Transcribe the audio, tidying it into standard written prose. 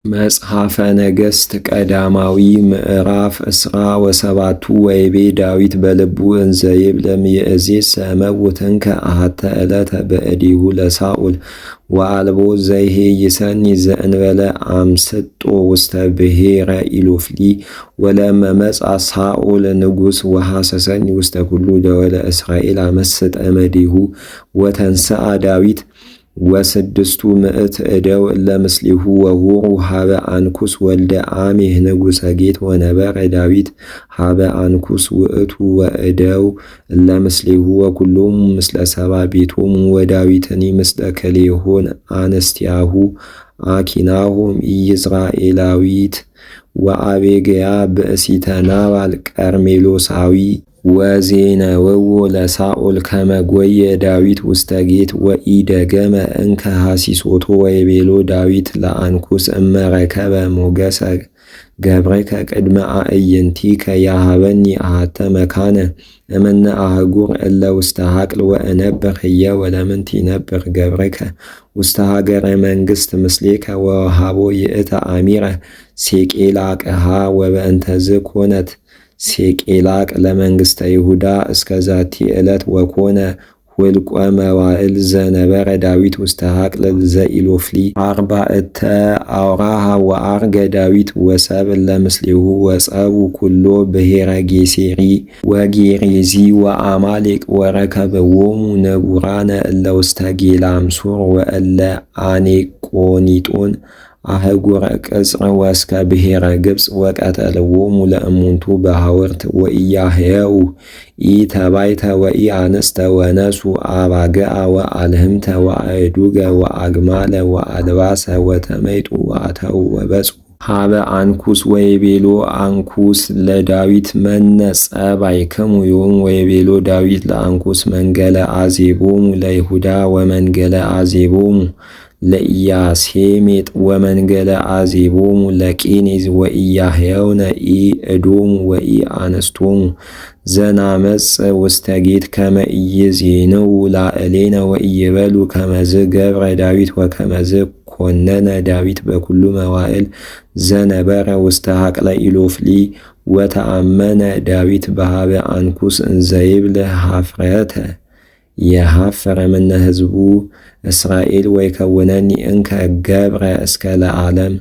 መጽሐፈ ነገሥት ቀዳማዊ ምዕራፍ እስራ ወሰባቱ ወይቤ ዳዊት በልቡ እንዘ ይብለም ይእዜሰ እመውትንከ አሐተ ዕለተ በእዴሁ ለሳኦል ወአልቦ ዘይሄይሰኒ ዘእንበለ አምስጦ ውስተ ብሔረ ኢሎፍሊ ወለመ መጽአ ሳኦል ንጉሥ ወሐሰሰኒ ውስተ ኩሉ ደወለ እስራኤል አመስጠ እምኔሁ ወተንሥአ ዳዊት ወስድስቱ ምዕት እደው ለምስሊሁ ወሁሩ ሀበ አንኩስ ወልደ አሜህ ንጉሠ ጌት ወነበረ ዳዊት ሀበ አንኩስ ውእቱ ወእደው ለምስሊሁ ወኩሎሙ ምስለ ሰባ ቤቶሙ ወዳዊትኒ ምስለ ክልኤሆን አንስቲያሁ አኪናሆም ኢይዝራኤላዊት ወአቤግያ ብእሲተ ናባል ቀርሜሎሳዊ ወዜነውዎ ለሳኦል ከመ ጐየ ዳዊት ውስተ ጌት ወኢደገመ እንከ ሐሲሶቶ ወይቤሎ ዳዊት ለአንኩስ እመ ረከበ ሞገሰ ገብርከ ቅድመ አዕይንቲከ ያሃበኒ አሐተ መካነ እምነ አህጉር እለ ውስተ ሐቅል ወእነብር ህየ ወለምንት ይነብር ገብርከ ውስተ ሀገረ መንግሥት ምስሌከ ወወሃቦ ይእተ አሚረ ሴቄላቅሃ ወበእንተዝ ኮነት ሴቄላቅ ለመንግሥተ ይሁዳ እስከ ዛቲ ዕለት ወኮነ ሁልቆ መዋዕል ዘነበረ ዳዊት ውስተ ሐቅል ዘኢሎፍሊ አርባዕተ አውራሃ ወአርገ ዳዊት ወሰብእ ለምስሌሁ ወጸቡ ኩሎ ብሔረ ጌሴሪ ወጌሬዚ ወአማሌቅ ወረከብዎሙ ንቡራነ እለ ውስተ ጌላምሱር ወእለ አኔቆኒጦን አህጉረ ቅጽር ወእስከ ብሔረ ግብፅ ወቀተልዎሙ ለእሙንቱ በሐወርት ወኢያህየው ኢተባይተ ወኢአንስተ ወነሱ አባግዓ ወአልህምተ ወአእዱገ ወአግማለ ወአልባሰ ወተመይጡ ወአተው ወበጽሑ ሀበ አንኩስ ወይቤሎ አንኩስ ለዳዊት መነ ጸባይክሙ ዮም ወይቤሎ ዳዊት ለአንኩስ መንገለ አዜቦሙ ለይሁዳ ወመንገለ አዜቦሙ ለኢያሴሜጥ ወመንገለ አዜቦሙ ለቄኔዝ ወኢያህየውነ ኢእዶሙ ወኢአንስቶሙ ዘናመጽ ውስተ ጌት ከመ ኢይዜንው ላዕሌነ ወኢይበሉ ከመዝ ገብረ ዳዊት ወከመዝ ኮነነ ዳዊት በኩሉ መዋዕል ዘነበረ ውስተ ሐቅለ ኢሎፍሊ ወተአመነ ዳዊት በሀበ አንኩስ እንዘ ይብል ኀፍረተ የሐፈረ እምነ ሕዝቡ እስራኤል ወይከውነኒ እንከ ገብረ እስከ ለዓለም